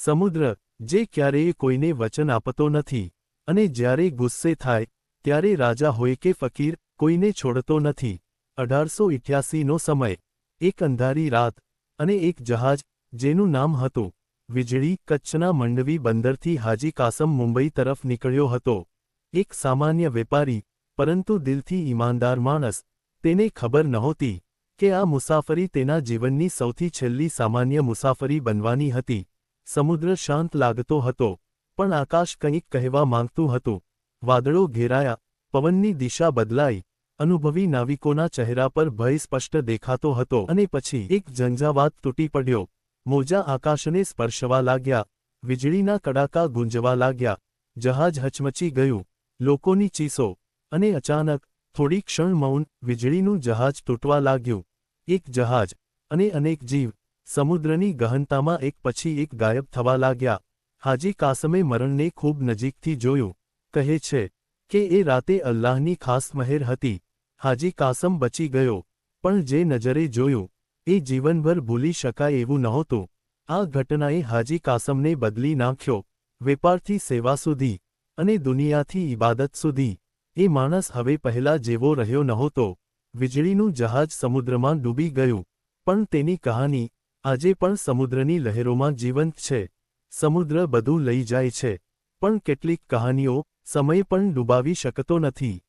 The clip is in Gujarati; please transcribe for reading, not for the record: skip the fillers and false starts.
સમુદ્ર, જે ક્યારેય કોઈને વચન આપતો નથી, અને જ્યારે ગુસ્સે થાય ત્યારે રાજા હોય કે ફકીર, કોઈને છોડતો નથી. 1888નો સમય. એક અંધારી રાત, અને એક જહાજ, જેનું નામ હતું વીજળી, કચ્છના મંડવી બંદરથી હાજી કાસમ મુંબઈ તરફ નીકળ્યો હતો. એક સામાન્ય વેપારી, પરંતુ દિલથી ઈમાનદાર માણસ. તેને ખબર નહોતી કે આ મુસાફરી તેના જીવનની સૌથી છેલ્લી સામાન્ય મુસાફરી બનવાની હતી. સમુદ્ર શાંત લાગતો હતો, પણ આકાશ કંઈક કહેવા માંગતું હતું. વાદળો ઘેરાયા, પવનની દિશા બદલાઈ, અનુભવી નાવિકોના ચહેરા પર ભય સ્પષ્ટ દેખાતો હતો. અને પછી એક ઝંઝાવાત તૂટી પડ્યો. મોજા આકાશને સ્પર્શવા લાગ્યા, વીજળીના કડાકા ગુંજવા લાગ્યા, જહાજ હચમચી ગયું, લોકોની ચીસો, અને અચાનક, થોડી ક્ષણ મૌન, વીજળીનું જહાજ તૂટવા લાગ્યું. એક જહાજ, અને અનેક જીવ, સમુદ્રની ગહનતામાં એક પછી એક ગાયબ થવા લાગ્યા. હાજી કાસમે મરણને ખૂબ નજીકથી જોયું. કહે છે કે એ રાતે અલ્લાહની ખાસ મહેર હતી. હાજી કાસમ બચી ગયો, પણ જે નજરે જોયું, એ જીવનભર ભૂલી શકાય એવું નહોતું. આ ઘટનાએ હાજી કાસમને બદલી નાખ્યો, વેપારથી સેવા સુધી, અને દુનિયાથી ઇબાદત સુધી. એ માણસ હવે પહેલા જેવો રહ્યો નહોતો. વીજળીનું જહાજ સમુદ્રમાં ડૂબી ગયું, પણ તેની કહાની આજે પણ સમુદ્રની લહેરોમાં જીવંત છે. સમુદ્ર બધું લઈ જાય છે, પણ કેટલીક કહાનીઓ સમય પણ ડૂબાવી શકતો નથી.